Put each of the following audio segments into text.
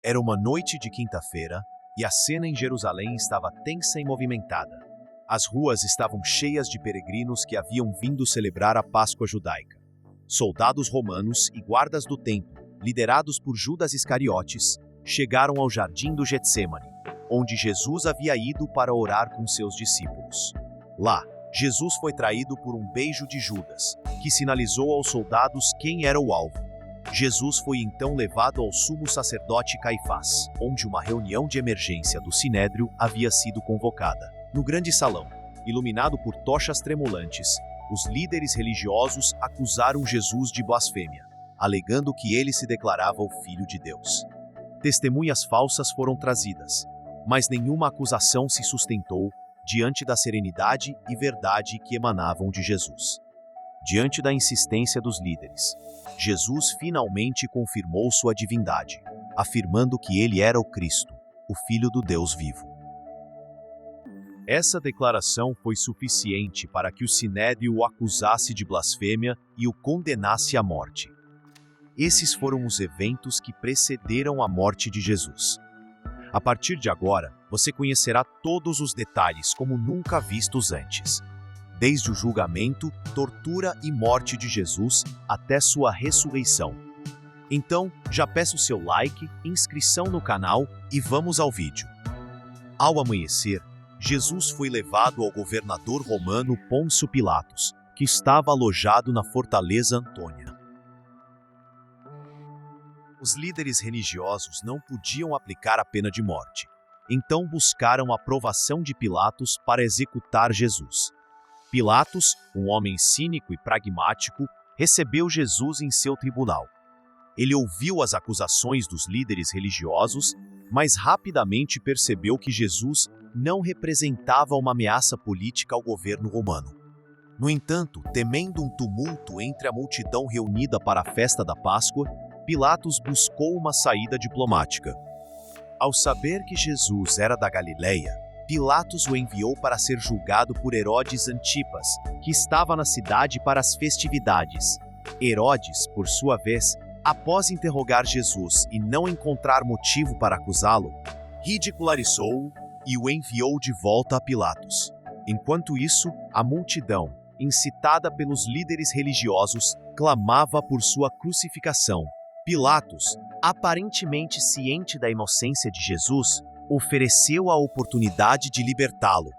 Era uma noite de quinta-feira e a cena em Jerusalém estava tensa e movimentada. As ruas estavam cheias de peregrinos que haviam vindo celebrar a Páscoa judaica. Soldados romanos e guardas do templo, liderados por Judas Iscariotes, chegaram ao jardim do Getsêmani, onde Jesus havia ido para orar com seus discípulos. Lá, Jesus foi traído por um beijo de Judas, que sinalizou aos soldados quem era o alvo. Jesus foi então levado ao sumo sacerdote Caifás, onde uma reunião de emergência do Sinédrio havia sido convocada. No grande salão, iluminado por tochas tremulantes, os líderes religiosos acusaram Jesus de blasfêmia, alegando que ele se declarava o Filho de Deus. Testemunhas falsas foram trazidas, mas nenhuma acusação se sustentou diante da serenidade e verdade que emanavam de Jesus. Diante da insistência dos líderes, Jesus finalmente confirmou sua divindade, afirmando que ele era o Cristo, o Filho do Deus vivo. Essa declaração foi suficiente para que o Sinédrio o acusasse de blasfêmia e o condenasse à morte. Esses foram os eventos que precederam a morte de Jesus. A partir de agora, você conhecerá todos os detalhes como nunca vistos antes. Desde o julgamento, tortura e morte de Jesus até sua ressurreição. Então, já peço seu like, inscrição no canal e vamos ao vídeo. Ao amanhecer, Jesus foi levado ao governador romano Pôncio Pilatos, que estava alojado na fortaleza Antônia. Os líderes religiosos não podiam aplicar a pena de morte, então buscaram a aprovação de Pilatos para executar Jesus. Pilatos, um homem cínico e pragmático, recebeu Jesus em seu tribunal. Ele ouviu as acusações dos líderes religiosos, mas rapidamente percebeu que Jesus não representava uma ameaça política ao governo romano. No entanto, temendo um tumulto entre a multidão reunida para a festa da Páscoa, Pilatos buscou uma saída diplomática. Ao saber que Jesus era da Galileia, Pilatos o enviou para ser julgado por Herodes Antipas, que estava na cidade para as festividades. Herodes, por sua vez, após interrogar Jesus e não encontrar motivo para acusá-lo, ridicularizou-o e o enviou de volta a Pilatos. Enquanto isso, a multidão, incitada pelos líderes religiosos, clamava por sua crucificação. Pilatos, aparentemente ciente da inocência de Jesus, ofereceu a oportunidade de libertá-lo,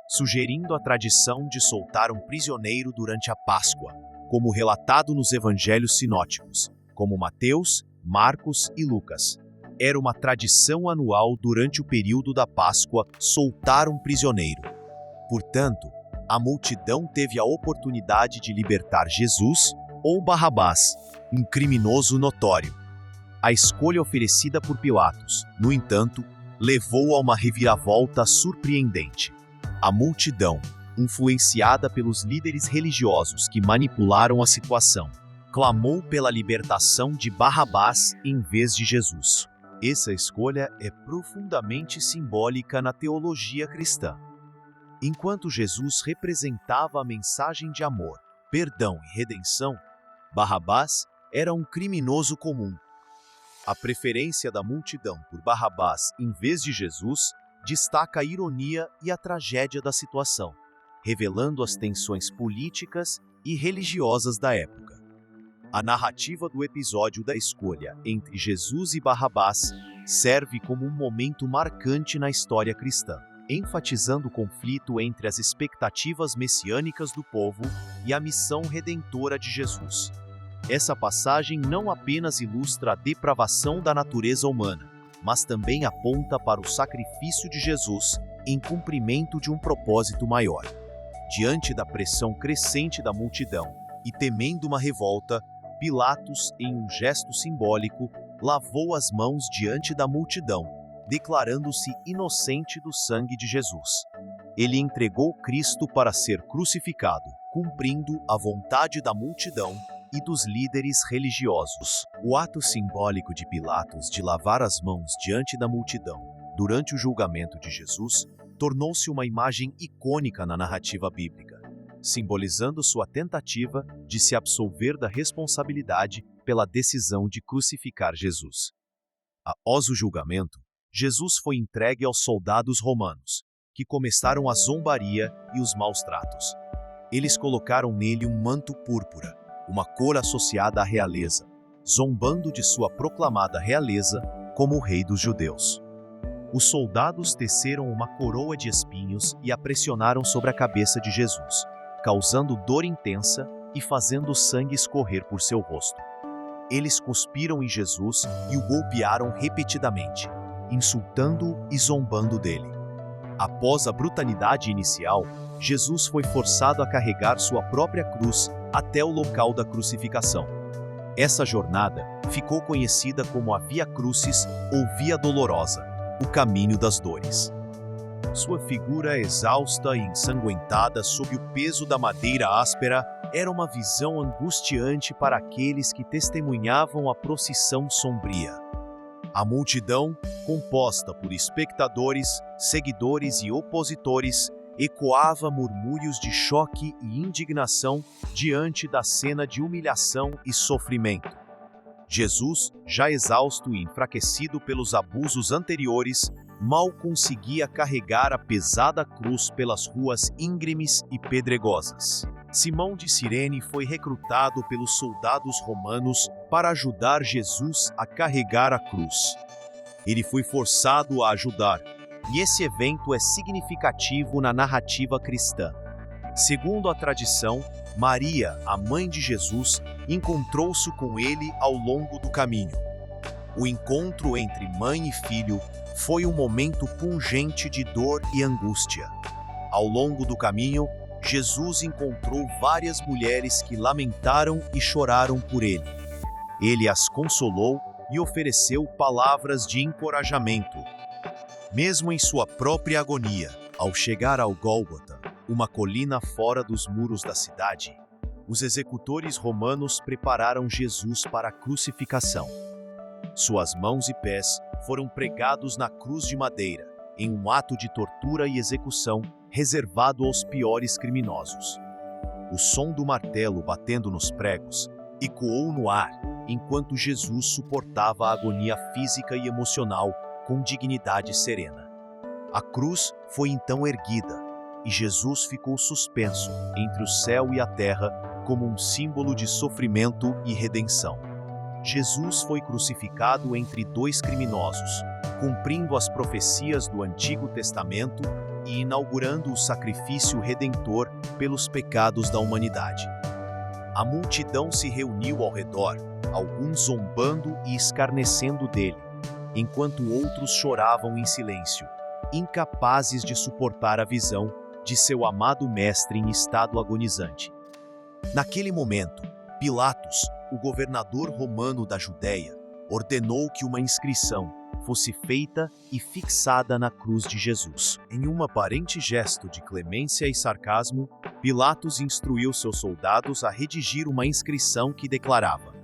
sugerindo a tradição de soltar um prisioneiro durante a Páscoa, como relatado nos evangelhos sinóticos, como Mateus, Marcos e Lucas. Era uma tradição anual durante o período da Páscoa soltar um prisioneiro. Portanto, a multidão teve a oportunidade de libertar Jesus ou Barrabás, um criminoso notório. A escolha oferecida por Pilatos, no entanto, levou a uma reviravolta surpreendente. A multidão, influenciada pelos líderes religiosos que manipularam a situação, clamou pela libertação de Barrabás em vez de Jesus. Essa escolha é profundamente simbólica na teologia cristã. Enquanto Jesus representava a mensagem de amor, perdão e redenção, Barrabás era um criminoso comum. A preferência da multidão por Barrabás em vez de Jesus destaca a ironia e a tragédia da situação, revelando as tensões políticas e religiosas da época. A narrativa do episódio da escolha entre Jesus e Barrabás serve como um momento marcante na história cristã, enfatizando o conflito entre as expectativas messiânicas do povo e a missão redentora de Jesus. Essa passagem não apenas ilustra a depravação da natureza humana, mas também aponta para o sacrifício de Jesus em cumprimento de um propósito maior. Diante da pressão crescente da multidão e temendo uma revolta, Pilatos, em um gesto simbólico, lavou as mãos diante da multidão, declarando-se inocente do sangue de Jesus. Ele entregou Cristo para ser crucificado, cumprindo a vontade da multidão e dos líderes religiosos. O ato simbólico de Pilatos de lavar as mãos diante da multidão durante o julgamento de Jesus tornou-se uma imagem icônica na narrativa bíblica, simbolizando sua tentativa de se absolver da responsabilidade pela decisão de crucificar Jesus. Após o julgamento, Jesus foi entregue aos soldados romanos, que começaram a zombaria e os maus tratos. Eles colocaram nele um manto púrpura, uma cor associada à realeza, zombando de sua proclamada realeza como o rei dos judeus. Os soldados teceram uma coroa de espinhos e a pressionaram sobre a cabeça de Jesus, causando dor intensa e fazendo sangue escorrer por seu rosto. Eles cuspiram em Jesus e o golpearam repetidamente, insultando-o e zombando dele. Após a brutalidade inicial, Jesus foi forçado a carregar sua própria cruz até o local da crucificação. Essa jornada ficou conhecida como a Via Crucis ou Via Dolorosa, o caminho das dores. Sua figura exausta e ensanguentada sob o peso da madeira áspera era uma visão angustiante para aqueles que testemunhavam a procissão sombria. A multidão, composta por espectadores, seguidores e opositores, ecoava murmúrios de choque e indignação diante da cena de humilhação e sofrimento. Jesus, já exausto e enfraquecido pelos abusos anteriores, mal conseguia carregar a pesada cruz pelas ruas íngremes e pedregosas. Simão de Cirene foi recrutado pelos soldados romanos para ajudar Jesus a carregar a cruz. Ele foi forçado a ajudar, e esse evento é significativo na narrativa cristã. Segundo a tradição, Maria, a mãe de Jesus, encontrou-se com ele ao longo do caminho. O encontro entre mãe e filho foi um momento pungente de dor e angústia. Ao longo do caminho, Jesus encontrou várias mulheres que lamentaram e choraram por ele. Ele as consolou e ofereceu palavras de encorajamento. Mesmo em sua própria agonia, ao chegar ao Gólgota, uma colina fora dos muros da cidade, os executores romanos prepararam Jesus para a crucificação. Suas mãos e pés foram pregados na cruz de madeira, em um ato de tortura e execução reservado aos piores criminosos. O som do martelo batendo nos pregos ecoou no ar, enquanto Jesus suportava a agonia física e emocional com dignidade serena. A cruz foi então erguida, e Jesus ficou suspenso entre o céu e a terra como um símbolo de sofrimento e redenção. Jesus foi crucificado entre dois criminosos, cumprindo as profecias do Antigo Testamento e inaugurando o sacrifício redentor pelos pecados da humanidade. A multidão se reuniu ao redor, alguns zombando e escarnecendo dele, enquanto outros choravam em silêncio, incapazes de suportar a visão de seu amado mestre em estado agonizante. Naquele momento, Pilatos, o governador romano da Judéia, ordenou que uma inscrição fosse feita e fixada na cruz de Jesus. Em um aparente gesto de clemência e sarcasmo, Pilatos instruiu seus soldados a redigir uma inscrição que declarava: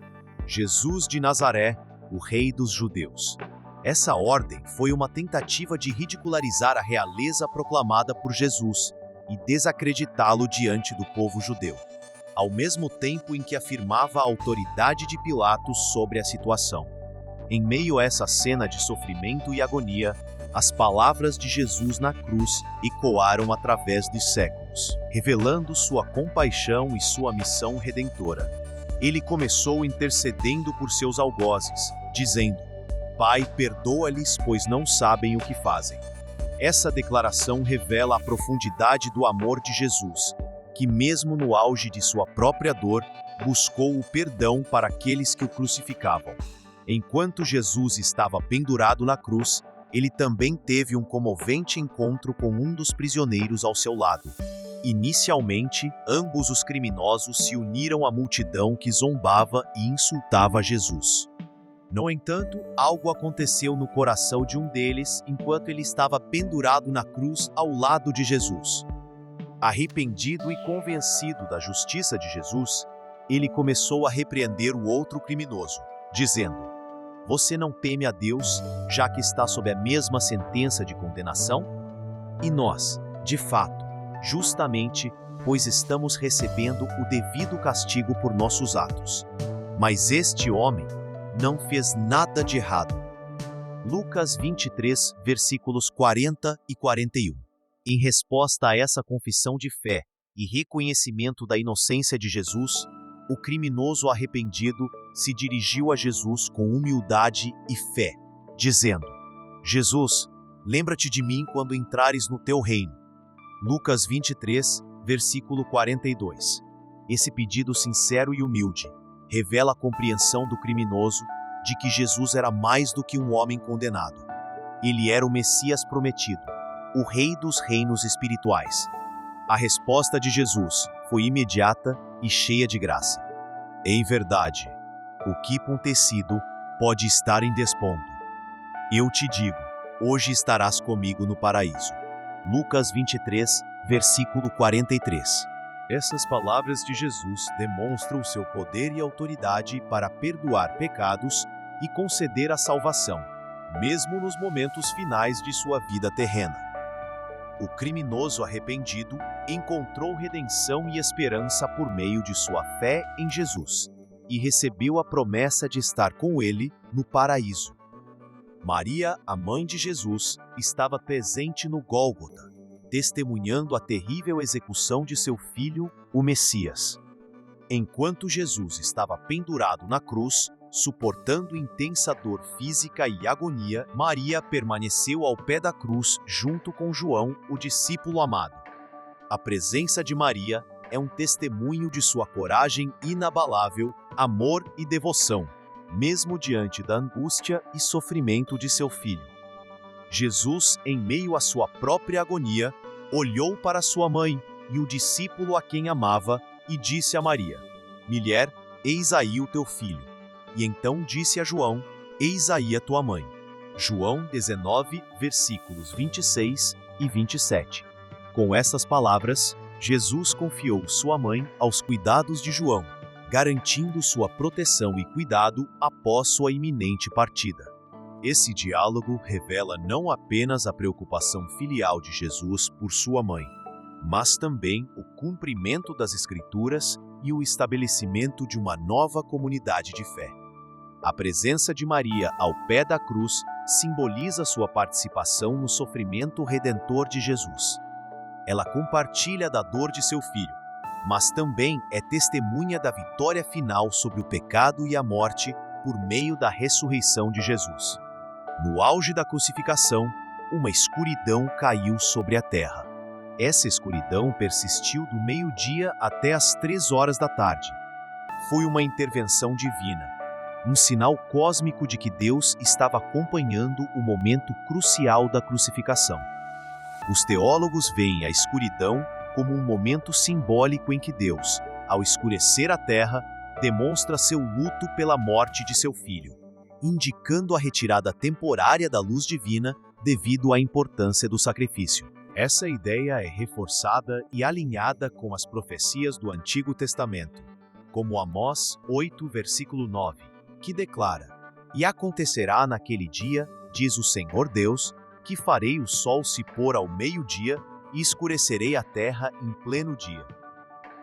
Jesus de Nazaré, o Rei dos Judeus. Essa ordem foi uma tentativa de ridicularizar a realeza proclamada por Jesus e desacreditá-lo diante do povo judeu, ao mesmo tempo em que afirmava a autoridade de Pilatos sobre a situação. Em meio a essa cena de sofrimento e agonia, as palavras de Jesus na cruz ecoaram através dos séculos, revelando sua compaixão e sua missão redentora. Ele começou intercedendo por seus algozes, dizendo: Pai, perdoa-lhes, pois não sabem o que fazem. Essa declaração revela a profundidade do amor de Jesus, que mesmo no auge de sua própria dor, buscou o perdão para aqueles que o crucificavam. Enquanto Jesus estava pendurado na cruz, ele também teve um comovente encontro com um dos prisioneiros ao seu lado. Inicialmente, ambos os criminosos se uniram à multidão que zombava e insultava Jesus. No entanto, algo aconteceu no coração de um deles enquanto ele estava pendurado na cruz ao lado de Jesus. Arrependido e convencido da justiça de Jesus, ele começou a repreender o outro criminoso, dizendo: Você não teme a Deus, já que está sob a mesma sentença de condenação? E nós, de fato, justamente, pois estamos recebendo o devido castigo por nossos atos. Mas este homem não fez nada de errado. Lucas 23, versículos 40 e 41. Em resposta a essa confissão de fé e reconhecimento da inocência de Jesus, o criminoso arrependido se dirigiu a Jesus com humildade e fé, dizendo: Jesus, lembra-te de mim quando entrares no teu reino. Lucas 23, versículo 42. Esse pedido sincero e humilde revela a compreensão do criminoso de que Jesus era mais do que um homem condenado. Ele era o Messias prometido, o Rei dos reinos espirituais. A resposta de Jesus foi imediata e cheia de graça. Em verdade, o que com tecido pode estar em desponto. Eu te digo, hoje estarás comigo no paraíso. Lucas 23, versículo 43. Essas palavras de Jesus demonstram o seu poder e autoridade para perdoar pecados e conceder a salvação, mesmo nos momentos finais de sua vida terrena. O criminoso arrependido encontrou redenção e esperança por meio de sua fé em Jesus e recebeu a promessa de estar com ele no paraíso. Maria, a mãe de Jesus, estava presente no Gólgota, testemunhando a terrível execução de seu filho, o Messias. Enquanto Jesus estava pendurado na cruz, suportando intensa dor física e agonia, Maria permaneceu ao pé da cruz junto com João, o discípulo amado. A presença de Maria é um testemunho de sua coragem inabalável, amor e devoção, mesmo diante da angústia e sofrimento de seu filho. Jesus, em meio à sua própria agonia, olhou para sua mãe e o discípulo a quem amava e disse a Maria: Mulher, eis aí o teu filho. E então disse a João: Eis aí a tua mãe. João 19, versículos 26 e 27. Com essas palavras, Jesus confiou sua mãe aos cuidados de João, garantindo sua proteção e cuidado após sua iminente partida. Esse diálogo revela não apenas a preocupação filial de Jesus por sua mãe, mas também o cumprimento das Escrituras e o estabelecimento de uma nova comunidade de fé. A presença de Maria ao pé da cruz simboliza sua participação no sofrimento redentor de Jesus. Ela compartilha da dor de seu filho, mas também é testemunha da vitória final sobre o pecado e a morte por meio da ressurreição de Jesus. No auge da crucificação, uma escuridão caiu sobre a terra. Essa escuridão persistiu do meio-dia até as 3 horas da tarde. Foi uma intervenção divina, um sinal cósmico de que Deus estava acompanhando o momento crucial da crucificação. Os teólogos veem a escuridão como um momento simbólico em que Deus, ao escurecer a terra, demonstra seu luto pela morte de seu filho, indicando a retirada temporária da luz divina devido à importância do sacrifício. Essa ideia é reforçada e alinhada com as profecias do Antigo Testamento, como Amós 8, versículo 9, que declara: E acontecerá naquele dia, diz o Senhor Deus, que farei o sol se pôr ao meio-dia e escurecerei a terra em pleno dia.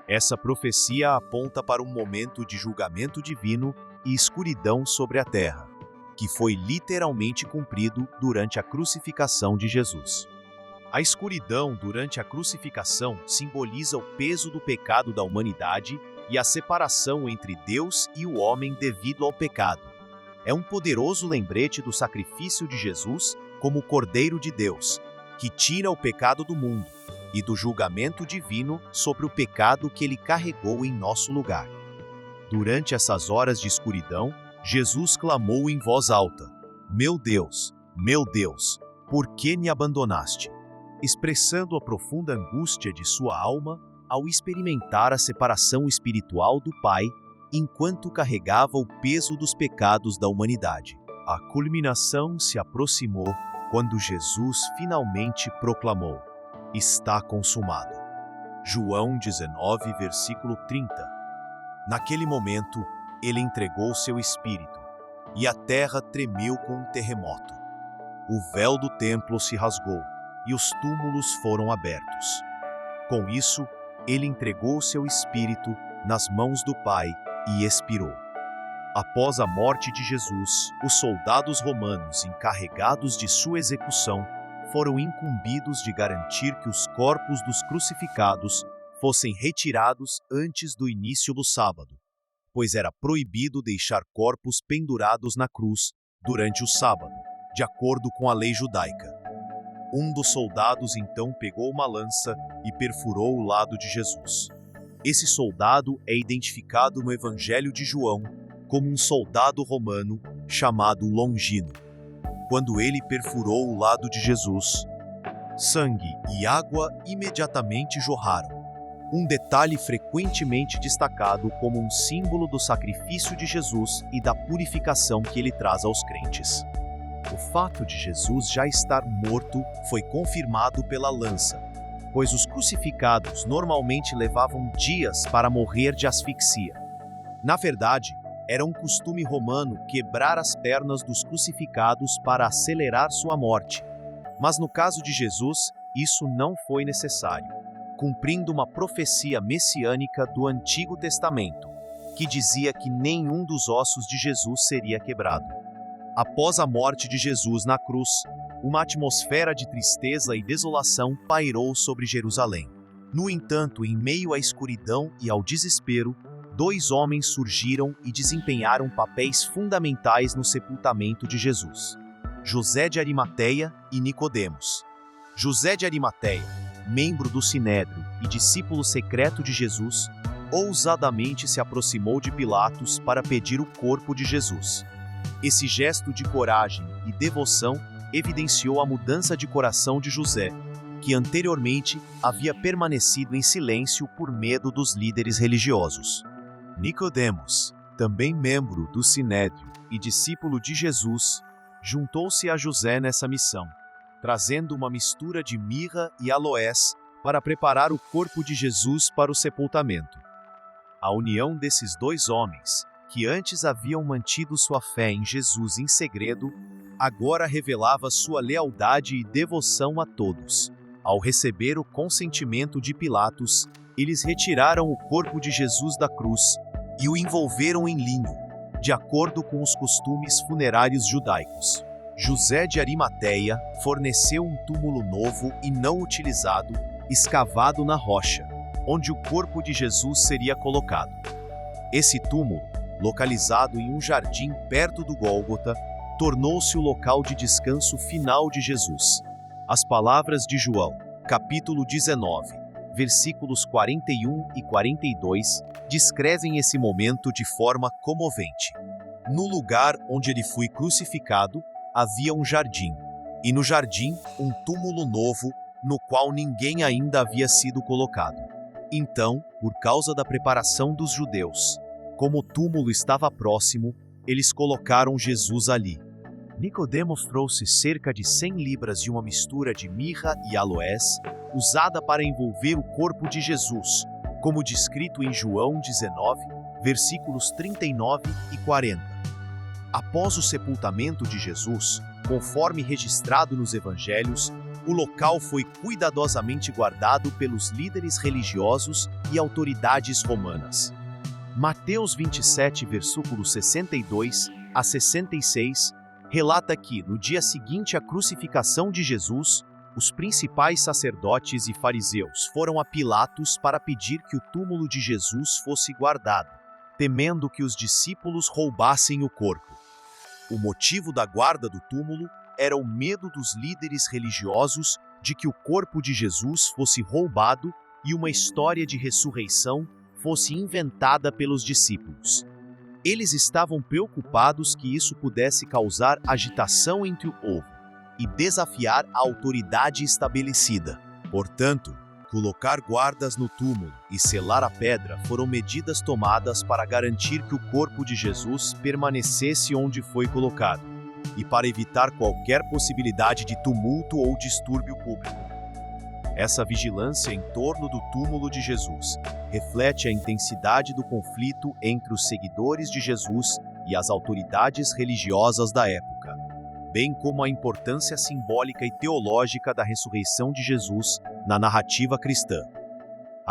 Essa profecia aponta para um momento de julgamento divino e escuridão sobre a terra, que foi literalmente cumprido durante a crucificação de Jesus. A escuridão durante a crucificação simboliza o peso do pecado da humanidade e a separação entre Deus e o homem devido ao pecado. É um poderoso lembrete do sacrifício de Jesus como o Cordeiro de Deus, que tira o pecado do mundo, e do julgamento divino sobre o pecado que ele carregou em nosso lugar. Durante essas horas de escuridão, Jesus clamou em voz alta: meu Deus, por que me abandonaste? Expressando a profunda angústia de sua alma ao experimentar a separação espiritual do Pai, enquanto carregava o peso dos pecados da humanidade. A culminação se aproximou quando Jesus finalmente proclamou: está consumado. João 19, versículo 30. Naquele momento, ele entregou seu espírito, e a terra tremeu com um terremoto. O véu do templo se rasgou, e os túmulos foram abertos. Com isso, ele entregou seu espírito nas mãos do Pai e expirou. Após a morte de Jesus, os soldados romanos encarregados de sua execução foram incumbidos de garantir que os corpos dos crucificados fossem retirados antes do início do sábado, pois era proibido deixar corpos pendurados na cruz durante o sábado, de acordo com a lei judaica. Um dos soldados então pegou uma lança e perfurou o lado de Jesus. Esse soldado é identificado no Evangelho de João como um soldado romano chamado Longino. Quando ele perfurou o lado de Jesus, sangue e água imediatamente jorraram. Um detalhe frequentemente destacado como um símbolo do sacrifício de Jesus e da purificação que ele traz aos crentes. O fato de Jesus já estar morto foi confirmado pela lança, pois os crucificados normalmente levavam dias para morrer de asfixia. Na verdade, era um costume romano quebrar as pernas dos crucificados para acelerar sua morte. Mas no caso de Jesus, isso não foi necessário, cumprindo uma profecia messiânica do Antigo Testamento, que dizia que nenhum dos ossos de Jesus seria quebrado. Após a morte de Jesus na cruz, uma atmosfera de tristeza e desolação pairou sobre Jerusalém. No entanto, em meio à escuridão e ao desespero, dois homens surgiram e desempenharam papéis fundamentais no sepultamento de Jesus: José de Arimateia e Nicodemos. José de Arimateia, membro do Sinédrio e discípulo secreto de Jesus, ousadamente se aproximou de Pilatos para pedir o corpo de Jesus. Esse gesto de coragem e devoção evidenciou a mudança de coração de José, que anteriormente havia permanecido em silêncio por medo dos líderes religiosos. Nicodemos, também membro do Sinédrio e discípulo de Jesus, juntou-se a José nessa missão, trazendo uma mistura de mirra e aloés para preparar o corpo de Jesus para o sepultamento. A união desses dois homens, que antes haviam mantido sua fé em Jesus em segredo, agora revelava sua lealdade e devoção a todos. Ao receber o consentimento de Pilatos, eles retiraram o corpo de Jesus da cruz e o envolveram em linho, de acordo com os costumes funerários judaicos. José de Arimateia forneceu um túmulo novo e não utilizado, escavado na rocha, onde o corpo de Jesus seria colocado. Esse túmulo, localizado em um jardim perto do Gólgota, tornou-se o local de descanso final de Jesus. As palavras de João, capítulo 19, versículos 41 e 42, descrevem esse momento de forma comovente. No lugar onde ele foi crucificado, havia um jardim, e no jardim, um túmulo novo, no qual ninguém ainda havia sido colocado. Então, por causa da preparação dos judeus, como o túmulo estava próximo, eles colocaram Jesus ali. Nicodemos trouxe cerca de 100 libras de uma mistura de mirra e aloés, usada para envolver o corpo de Jesus, como descrito em João 19, versículos 39 e 40. Após o sepultamento de Jesus, conforme registrado nos evangelhos, o local foi cuidadosamente guardado pelos líderes religiosos e autoridades romanas. Mateus 27, versículos 62 a 66, relata que, no dia seguinte à crucificação de Jesus, os principais sacerdotes e fariseus foram a Pilatos para pedir que o túmulo de Jesus fosse guardado, temendo que os discípulos roubassem o corpo. O motivo da guarda do túmulo era o medo dos líderes religiosos de que o corpo de Jesus fosse roubado e uma história de ressurreição fosse inventada pelos discípulos. Eles estavam preocupados que isso pudesse causar agitação entre o povo e desafiar a autoridade estabelecida. Portanto, colocar guardas no túmulo e selar a pedra foram medidas tomadas para garantir que o corpo de Jesus permanecesse onde foi colocado e para evitar qualquer possibilidade de tumulto ou distúrbio público. Essa vigilância em torno do túmulo de Jesus reflete a intensidade do conflito entre os seguidores de Jesus e as autoridades religiosas da época, bem como a importância simbólica e teológica da ressurreição de Jesus na narrativa cristã.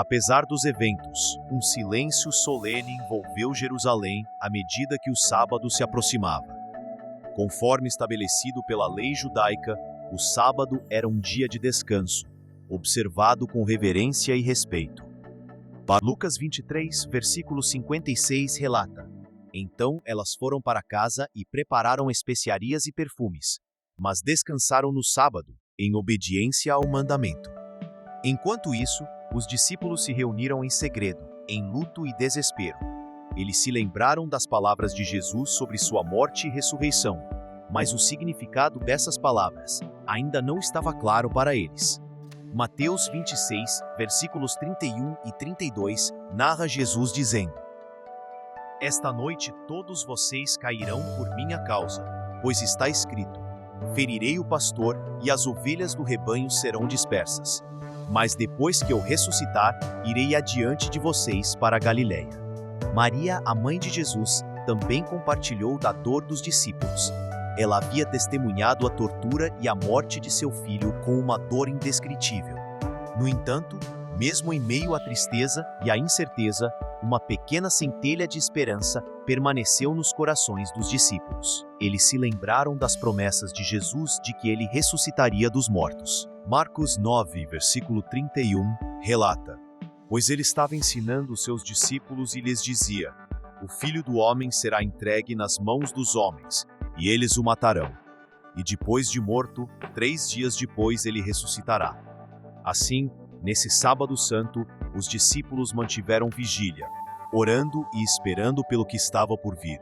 Apesar dos eventos, um silêncio solene envolveu Jerusalém à medida que o sábado se aproximava. Conforme estabelecido pela lei judaica, o sábado era um dia de descanso, observado com reverência e respeito. Lucas 23, versículo 56 relata: Então elas foram para casa e prepararam especiarias e perfumes, mas descansaram no sábado, em obediência ao mandamento. Enquanto isso, os discípulos se reuniram em segredo, em luto e desespero. Eles se lembraram das palavras de Jesus sobre sua morte e ressurreição, mas o significado dessas palavras ainda não estava claro para eles. Mateus 26, versículos 31 e 32, narra Jesus dizendo: Esta noite todos vocês cairão por minha causa, pois está escrito: Ferirei o pastor e as ovelhas do rebanho serão dispersas. Mas depois que eu ressuscitar, irei adiante de vocês para a Galiléia. Maria, a mãe de Jesus, também compartilhou da dor dos discípulos. Ela havia testemunhado a tortura e a morte de seu filho com uma dor indescritível. No entanto, mesmo em meio à tristeza e à incerteza, uma pequena centelha de esperança permaneceu nos corações dos discípulos. Eles se lembraram das promessas de Jesus de que ele ressuscitaria dos mortos. Marcos 9, versículo 31, relata: Pois ele estava ensinando os seus discípulos e lhes dizia: O Filho do Homem será entregue nas mãos dos homens, e eles o matarão. E depois de morto, 3 dias depois ele ressuscitará. Assim, nesse sábado santo, os discípulos mantiveram vigília, orando e esperando pelo que estava por vir.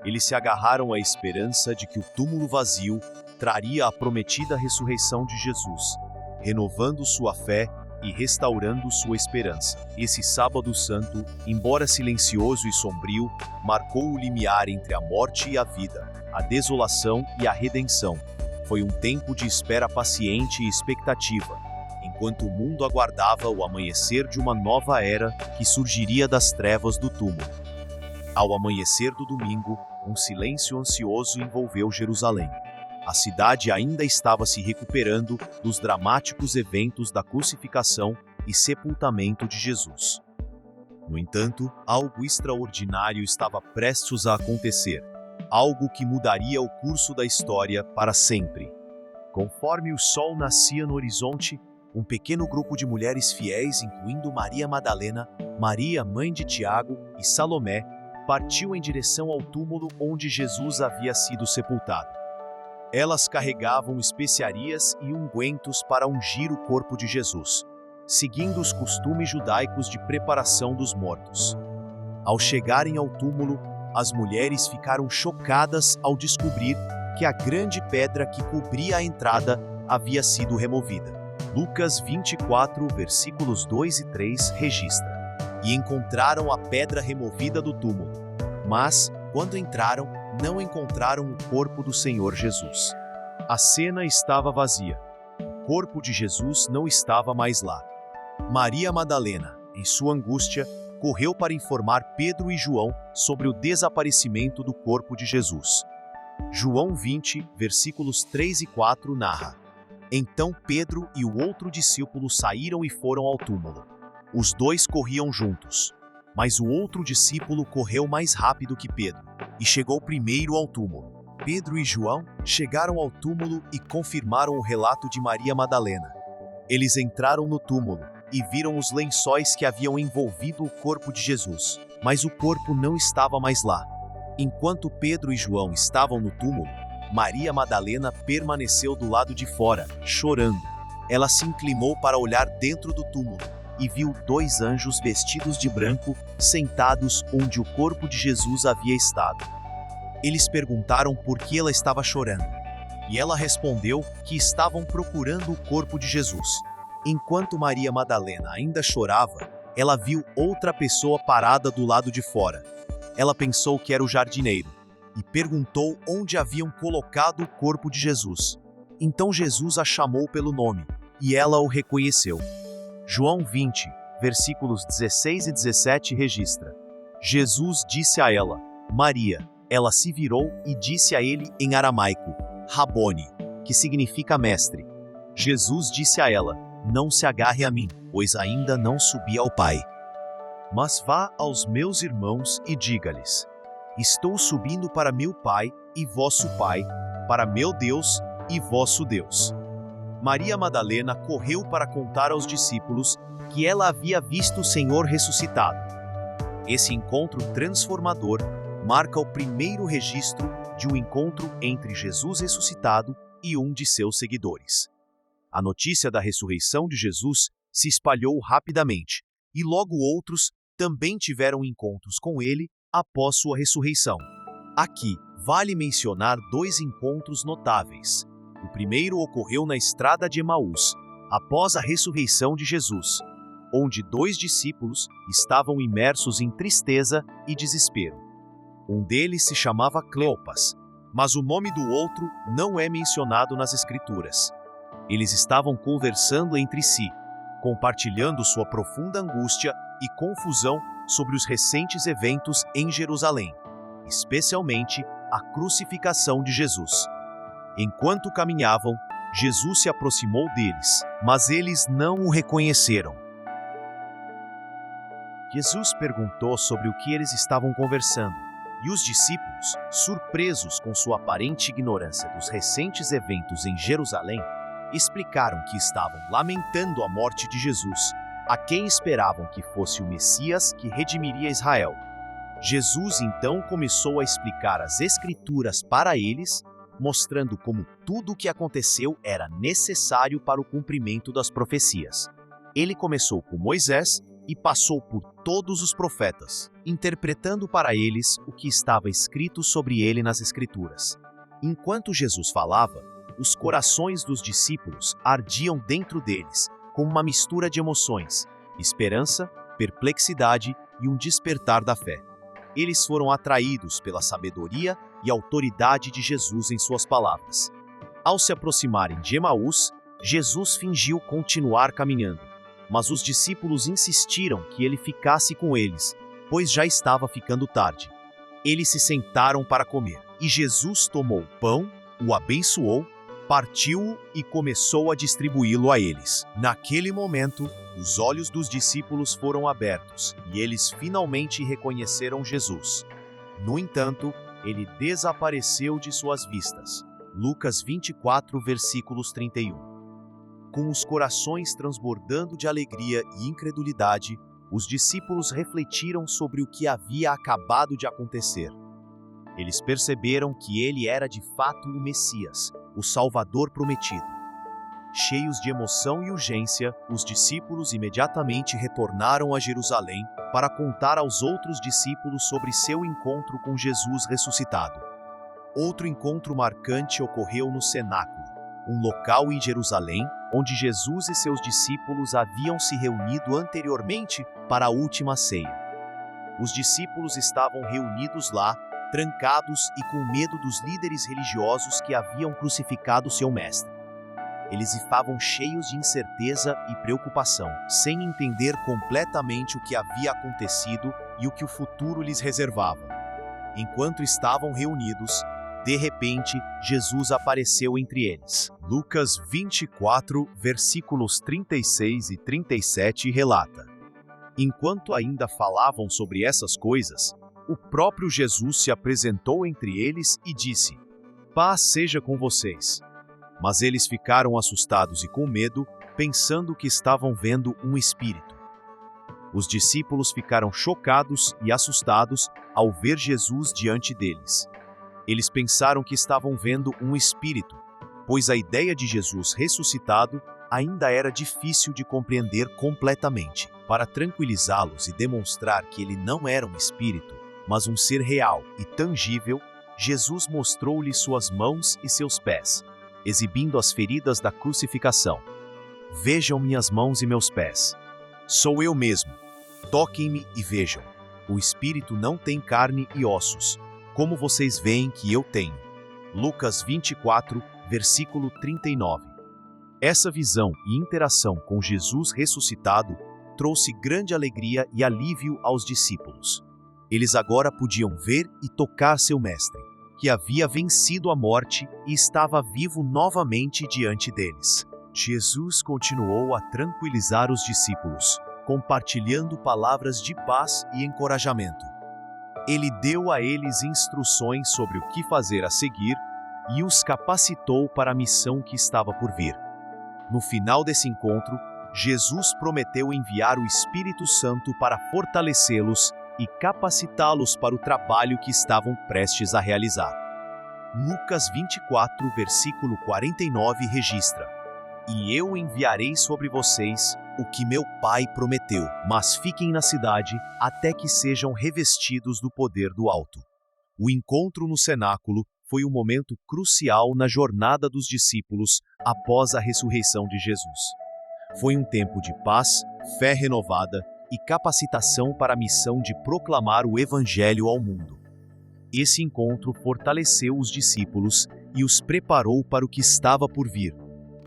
Eles se agarraram à esperança de que o túmulo vazio traria a prometida ressurreição de Jesus, renovando sua fé e restaurando sua esperança. Esse sábado santo, embora silencioso e sombrio, marcou o limiar entre a morte e a vida, a desolação e a redenção. Foi um tempo de espera paciente e expectativa, enquanto o mundo aguardava o amanhecer de uma nova era que surgiria das trevas do túmulo. Ao amanhecer do domingo, um silêncio ansioso envolveu Jerusalém. A cidade ainda estava se recuperando dos dramáticos eventos da crucificação e sepultamento de Jesus. No entanto, algo extraordinário estava prestes a acontecer, algo que mudaria o curso da história para sempre. Conforme o sol nascia no horizonte, um pequeno grupo de mulheres fiéis, incluindo Maria Madalena, Maria, mãe de Tiago, e Salomé, partiu em direção ao túmulo onde Jesus havia sido sepultado. Elas carregavam especiarias e ungüentos para ungir o corpo de Jesus, seguindo os costumes judaicos de preparação dos mortos. Ao chegarem ao túmulo, as mulheres ficaram chocadas ao descobrir que a grande pedra que cobria a entrada havia sido removida. Lucas 24, versículos 2 e 3 registra: E encontraram a pedra removida do túmulo. Mas, quando entraram, não encontraram o corpo do Senhor Jesus. A cena estava vazia. O corpo de Jesus não estava mais lá. Maria Madalena, em sua angústia, correu para informar Pedro e João sobre o desaparecimento do corpo de Jesus. João 20, versículos 3 e 4 narra: Então Pedro e o outro discípulo saíram e foram ao túmulo. Os dois corriam juntos, mas o outro discípulo correu mais rápido que Pedro e chegou primeiro ao túmulo. Pedro e João chegaram ao túmulo e confirmaram o relato de Maria Madalena. Eles entraram no túmulo e viram os lençóis que haviam envolvido o corpo de Jesus, mas o corpo não estava mais lá. Enquanto Pedro e João estavam no túmulo, Maria Madalena permaneceu do lado de fora, chorando. Ela se inclinou para olhar dentro do túmulo e viu 2 anjos vestidos de branco sentados onde o corpo de Jesus havia estado. Eles perguntaram por que ela estava chorando, e ela respondeu que estavam procurando o corpo de Jesus. Enquanto Maria Madalena ainda chorava, ela viu outra pessoa parada do lado de fora. Ela pensou que era o jardineiro e perguntou onde haviam colocado o corpo de Jesus. Então Jesus a chamou pelo nome, e ela o reconheceu. João 20, versículos 16 e 17 registra: Jesus disse a ela: Maria. Ela se virou e disse a ele em aramaico: Rabone, que significa mestre. Jesus disse a ela: Não se agarre a mim, pois ainda não subi ao Pai. Mas vá aos meus irmãos e diga-lhes: estou subindo para meu Pai e vosso Pai, para meu Deus e vosso Deus. Maria Madalena correu para contar aos discípulos que ela havia visto o Senhor ressuscitado. Esse encontro transformador marca o primeiro registro de um encontro entre Jesus ressuscitado e um de seus seguidores. A notícia da ressurreição de Jesus se espalhou rapidamente, e logo outros também tiveram encontros com ele após sua ressurreição. Aqui, vale mencionar dois encontros notáveis. O primeiro ocorreu na estrada de Emaús, após a ressurreição de Jesus, onde dois discípulos estavam imersos em tristeza e desespero. Um deles se chamava Cleopas, mas o nome do outro não é mencionado nas Escrituras. Eles estavam conversando entre si, compartilhando sua profunda angústia e confusão sobre os recentes eventos em Jerusalém, especialmente a crucificação de Jesus. Enquanto caminhavam, Jesus se aproximou deles, mas eles não o reconheceram. Jesus perguntou sobre o que eles estavam conversando, e os discípulos, surpresos com sua aparente ignorância dos recentes eventos em Jerusalém, explicaram que estavam lamentando a morte de Jesus, a quem esperavam que fosse o Messias que redimiria Israel. Jesus então começou a explicar as Escrituras para eles, mostrando como tudo o que aconteceu era necessário para o cumprimento das profecias. Ele começou com Moisés e passou por todos os profetas, interpretando para eles o que estava escrito sobre ele nas Escrituras. Enquanto Jesus falava, os corações dos discípulos ardiam dentro deles, com uma mistura de emoções, esperança, perplexidade e um despertar da fé. Eles foram atraídos pela sabedoria e autoridade de Jesus em suas palavras. Ao se aproximarem de Emaús, Jesus fingiu continuar caminhando, mas os discípulos insistiram que ele ficasse com eles, pois já estava ficando tarde. Eles se sentaram para comer, e Jesus tomou o pão, o abençoou, partiu-o e começou a distribuí-lo a eles. Naquele momento, os olhos dos discípulos foram abertos, e eles finalmente reconheceram Jesus. No entanto, ele desapareceu de suas vistas. Lucas 24, versículos 31. Com os corações transbordando de alegria e incredulidade, os discípulos refletiram sobre o que havia acabado de acontecer. Eles perceberam que ele era de fato o Messias, o Salvador prometido. Cheios de emoção e urgência, os discípulos imediatamente retornaram a Jerusalém para contar aos outros discípulos sobre seu encontro com Jesus ressuscitado. Outro encontro marcante ocorreu no cenáculo, um local em Jerusalém onde Jesus e seus discípulos haviam se reunido anteriormente para a última ceia. Os discípulos estavam reunidos lá, trancados e com medo dos líderes religiosos que haviam crucificado seu mestre. Eles estavam cheios de incerteza e preocupação, sem entender completamente o que havia acontecido e o que o futuro lhes reservava. Enquanto estavam reunidos, de repente, Jesus apareceu entre eles. Lucas 24, versículos 36 e 37 relata: enquanto ainda falavam sobre essas coisas, o próprio Jesus se apresentou entre eles e disse: paz seja com vocês. Mas eles ficaram assustados e com medo, pensando que estavam vendo um espírito. Os discípulos ficaram chocados e assustados ao ver Jesus diante deles. Eles pensaram que estavam vendo um espírito, pois a ideia de Jesus ressuscitado ainda era difícil de compreender completamente. Para tranquilizá-los e demonstrar que ele não era um espírito, mas um ser real e tangível, Jesus mostrou-lhe suas mãos e seus pés, exibindo as feridas da crucificação. Vejam minhas mãos e meus pés. Sou eu mesmo. Toquem-me e vejam. O espírito não tem carne e ossos, como vocês veem que eu tenho. Lucas 24, versículo 39. Essa visão e interação com Jesus ressuscitado trouxe grande alegria e alívio aos discípulos. Eles agora podiam ver e tocar seu mestre, que havia vencido a morte e estava vivo novamente diante deles. Jesus continuou a tranquilizar os discípulos, compartilhando palavras de paz e encorajamento. Ele deu a eles instruções sobre o que fazer a seguir e os capacitou para a missão que estava por vir. No final desse encontro, Jesus prometeu enviar o Espírito Santo para fortalecê-los e capacitá-los para o trabalho que estavam prestes a realizar. Lucas 24, versículo 49 registra: "E eu enviarei sobre vocês o que meu Pai prometeu, mas fiquem na cidade até que sejam revestidos do poder do alto." O encontro no cenáculo foi um momento crucial na jornada dos discípulos após a ressurreição de Jesus. Foi um tempo de paz, fé renovada e capacitação para a missão de proclamar o Evangelho ao mundo. Esse encontro fortaleceu os discípulos e os preparou para o que estava por vir,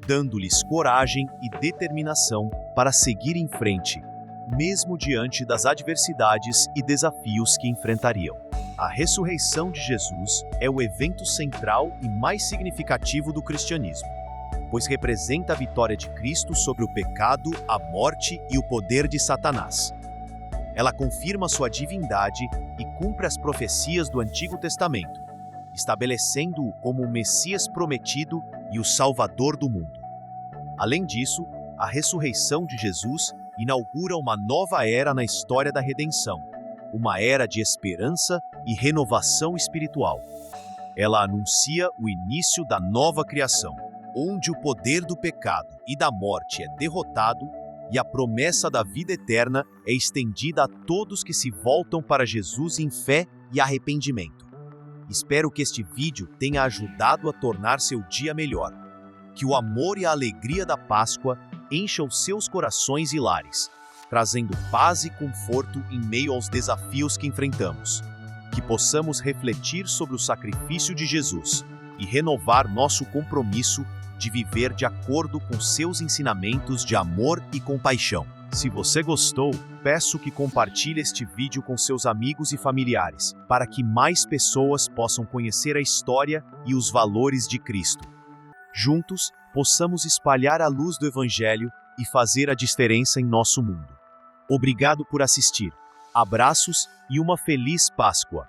dando-lhes coragem e determinação para seguir em frente, mesmo diante das adversidades e desafios que enfrentariam. A ressurreição de Jesus é o evento central e mais significativo do cristianismo, pois representa a vitória de Cristo sobre o pecado, a morte e o poder de Satanás. Ela confirma sua divindade e cumpre as profecias do Antigo Testamento, estabelecendo-o como o Messias prometido e o Salvador do mundo. Além disso, a ressurreição de Jesus inaugura uma nova era na história da redenção, uma era de esperança e renovação espiritual. Ela anuncia o início da nova criação, onde o poder do pecado e da morte é derrotado e a promessa da vida eterna é estendida a todos que se voltam para Jesus em fé e arrependimento. Espero que este vídeo tenha ajudado a tornar seu dia melhor. Que o amor e a alegria da Páscoa encham seus corações e lares, trazendo paz e conforto em meio aos desafios que enfrentamos. Que possamos refletir sobre o sacrifício de Jesus e renovar nosso compromisso de viver de acordo com seus ensinamentos de amor e compaixão. Se você gostou, peço que compartilhe este vídeo com seus amigos e familiares, para que mais pessoas possam conhecer a história e os valores de Cristo. Juntos, possamos espalhar a luz do Evangelho e fazer a diferença em nosso mundo. Obrigado por assistir. Abraços e uma feliz Páscoa!